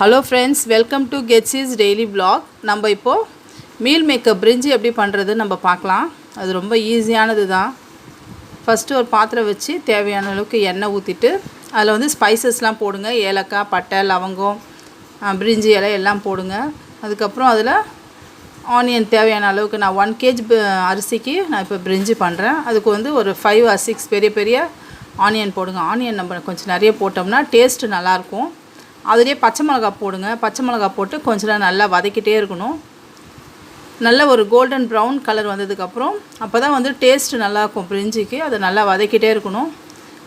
Hello friends, welcome to கெட்ஸிஸ் daily vlog. நம்ம இப்போது மீல் மேக்கர் பிரிஞ்சி எப்படி பண்ணுறது நம்ம பார்க்கலாம். அது ரொம்ப ஈஸியானது தான். ஃபஸ்ட்டு ஒரு பாத்திரம் வச்சு தேவையான அளவுக்கு எண்ணெய் ஊற்றிட்டு அதில் வந்து ஸ்பைசஸ்லாம் போடுங்க. ஏலக்காய், பட்டை, லவங்கம், பிரிஞ்சி இலை எல்லாம் போடுங்க. அதுக்கப்புறம் அதில் ஆனியன் தேவையான அளவுக்கு நான் 1 kg அரிசிக்கு நான் இப்போ பிரிஞ்சி பண்ணுறேன். அதுக்கு வந்து ஒரு 5 or 6 பெரிய பெரிய ஆனியன் போடுங்க. ஆனியன் நம்ம கொஞ்சம் நிறைய போட்டோம்னா டேஸ்ட்டு நல்லாயிருக்கும். அதுலேயே பச்சை மிளகா போடுங்க. பச்சை மிளகா போட்டு கொஞ்ச நேரம் நல்லா வதக்கிட்டே இருக்கணும். நல்ல ஒரு கோல்டன் ப்ரௌன் கலர் வந்ததுக்கப்புறம் அப்போ தான் வந்து டேஸ்ட்டு நல்லாயிருக்கும் பிரிஞ்சிக்கு. அதை நல்லா வதக்கிட்டே இருக்கணும்.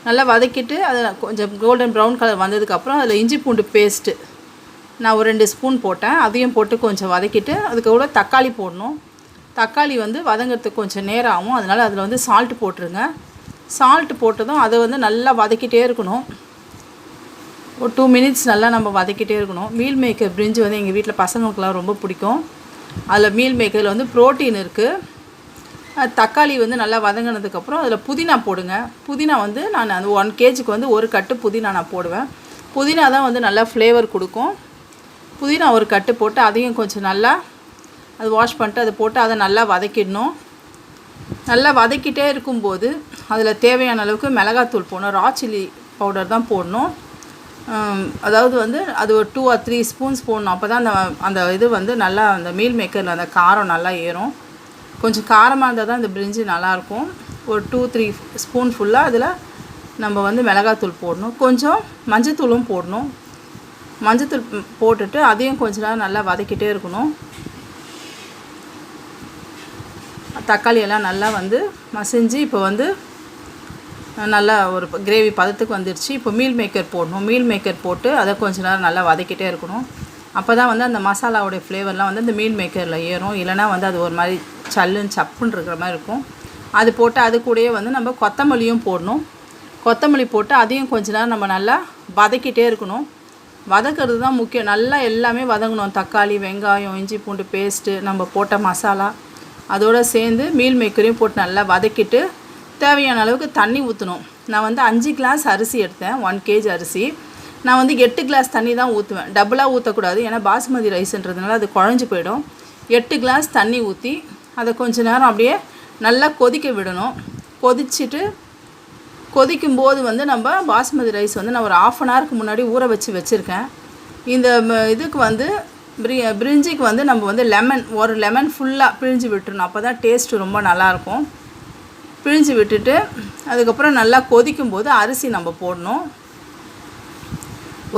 நல்லா வதக்கிட்டு அதில் கொஞ்சம் கோல்டன் ப்ரௌன் கலர் வந்ததுக்கப்புறம் அதில் இஞ்சி பூண்டு பேஸ்ட்டு நான் ஒரு 2 ஸ்பூன் போட்டேன். அதையும் போட்டு கொஞ்சம் வதக்கிட்டு அதுக்கூட தக்காளி போடணும். தக்காளி வந்து வதங்கிறதுக்கு கொஞ்சம் நேரம் ஆகும். அதனால் அதில் வந்து சால்ட்டு போட்டுருங்க. சால்ட்டு போட்டதும் அதை வந்து நல்லா வதக்கிட்டே இருக்கணும். ஒரு 2 minutes நல்லா நம்ம வதக்கிட்டே இருக்கணும். மீல் மேக்கர் பிரிஞ்சி வந்து எங்கள் வீட்டில் பசங்களுக்குலாம் ரொம்ப பிடிக்கும். அதில் மீல் மேக்கரில் வந்து ப்ரோட்டீன் இருக்குது. தக்காளி வந்து நல்லா வதங்கினதுக்கப்புறம் அதில் புதினா போடுங்க. புதினா வந்து நான் அந்த 1 kgக்கு வந்து ஒரு கட்டு புதினா நான் போடுவேன். புதினா தான் வந்து நல்லா ஃப்ளேவர் கொடுக்கும். புதினா ஒரு கட்டு போட்டு அதையும் கொஞ்சம் நல்லா அது வாஷ் பண்ணிட்டு அதை போட்டு அதை நல்லா வதக்கிடணும். நல்லா வதக்கிட்டே இருக்கும்போது அதில் தேவையான அளவுக்கு மிளகாத்தூள் போடணும். ரா சில்லி பவுடர் தான் போடணும். அதாவது வந்து அது ஒரு 2 or 3 ஸ்பூன்ஸ் போடணும். அப்போ தான் அந்த இது வந்து நல்லா அந்த மீல் மேக்கரில் அந்த காரம் நல்லா ஏறும். கொஞ்சம் காரமாக இருந்தால் தான் இந்த பிரிஞ்சி நல்லாயிருக்கும். ஒரு 2-3 ஸ்பூன் ஃபுல்லாக அதில் நம்ம வந்து மிளகாத்தூள் போடணும். கொஞ்சம் மஞ்சத்தூளும் போடணும். மஞ்சத்தூள் போட்டுட்டு அதையும் கொஞ்ச நேரம் நல்லா வதக்கிட்டே இருக்கணும். தக்காளியெல்லாம் நல்லா வந்து மசிஞ்சு இப்போ வந்து நல்லா ஒரு கிரேவி பதத்துக்கு வந்துடுச்சு. இப்போ மீல் மேக்கர் போடணும். மீல் மேக்கர் போட்டு அதை கொஞ்ச நேரம் நல்லா வதக்கிட்டே இருக்கணும். அப்போ தான் வந்து அந்த மசாலாவுடைய ஃப்ளேவர்லாம் வந்து அந்த மீல் மேக்கரில் ஏறும். இல்லைனா வந்து அது ஒரு மாதிரி சப்புன்னு இருக்கிற மாதிரி இருக்கும். அது போட்டு அது கூடயே வந்து நம்ம கொத்தமல்லியும் போடணும். கொத்தமல்லி போட்டு அதையும் கொஞ்ச நேரம் நம்ம நல்லா வதக்கிட்டே இருக்கணும். வதக்கிறது தான் முக்கியம். நல்லா எல்லாமே வதங்கணும். தக்காளி, வெங்காயம், இஞ்சி பூண்டு பேஸ்ட்டு, நம்ம போட்ட மசாலா அதோடு சேர்ந்து மீல் மேக்கரையும் போட்டு நல்லா வதக்கிட்டு தேவையான அளவுக்கு தண்ணி ஊற்றணும். நான் வந்து 5 கிளாஸ் அரிசி எடுத்தேன். 1 kg அரிசி நான் வந்து 8 கிளாஸ் தண்ணி தான் ஊற்றுவேன். டபுளாக ஊற்றக்கூடாது. ஏன்னா பாஸ்மதி ரைஸ்ன்றதுனால அது குழஞ்சி போயிடும். 8 கிளாஸ் தண்ணி ஊற்றி அதை கொஞ்ச நேரம் அப்படியே நல்லா கொதிக்க விடணும். கொதிக்கும்போது வந்து நம்ம பாஸ்மதி ரைஸ் வந்து நான் ஒரு 1/2 an hourக்கு முன்னாடி ஊற வச்சுருக்கேன். இந்த இதுக்கு வந்து பிரிஞ்சிக்கு வந்து நம்ம வந்து ஒரு லெமன் ஃபுல்லாக பிழிஞ்சு விட்டுறணும். அப்போ தான் டேஸ்ட்டு ரொம்ப நல்லாயிருக்கும். பிழிஞ்சு விட்டுட்டு அதுக்கப்புறம் நல்லா கொதிக்கும்போது அரிசி நம்ம போடணும்.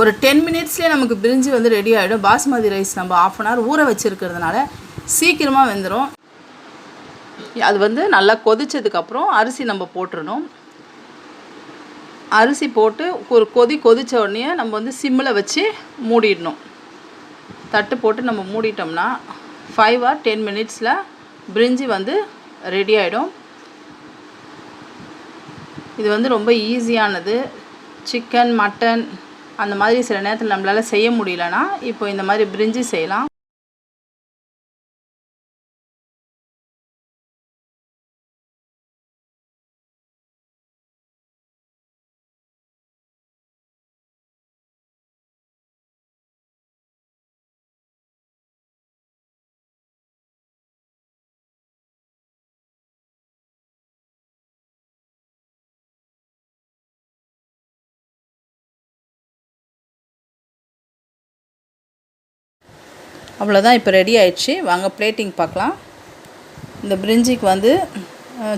ஒரு 10 minutesலேயே நமக்கு பிரிஞ்சி வந்து ரெடி ஆகிடும். பாஸ்மதி ரைஸ் நம்ம 1/2 an hour ஊற வச்சுருக்கிறதுனால சீக்கிரமாக வெந்துடும். அது வந்து நல்லா கொதித்ததுக்கப்புறம் அரிசி நம்ம போட்டுடணும். அரிசி போட்டு ஒரு கொதித்த உடனே நம்ம வந்து சிம்மில் வச்சு மூடிடணும். தட்டு போட்டு நம்ம மூடிட்டோம்னா 5 or 10 minutesல பிரிஞ்சி வந்து ரெடி ஆகிடும். இது வந்து ரொம்ப ஈஸியானது. சிக்கன், மட்டன் அந்த மாதிரி சில நேரத்தில் நம்மளால் செய்ய முடியலன்னா இப்போ இந்த மாதிரி பிரிஞ்சி செய்யலாம். அவ்வளோதான், இப்போ ரெடி ஆயிடுச்சு. வாங்க பிளேட்டிங் பார்க்கலாம். இந்த பிரிஞ்சிக்கு வந்து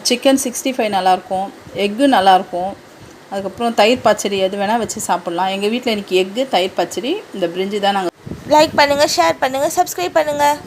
சிக்கன் 65 நல்லாயிருக்கும், எக்கு நல்லாயிருக்கும். அதுக்கப்புறம் தயிர் பச்சடி எது வேணால் வச்சு சாப்பிட்லாம். எங்கள் வீட்டில் இன்றைக்கி எக்கு, தயிர் பச்சடி, இந்த பிரிஞ்சி தான் நாங்கள். லைக் பண்ணுங்கள், ஷேர் பண்ணுங்கள், சப்ஸ்கிரைப் பண்ணுங்கள்.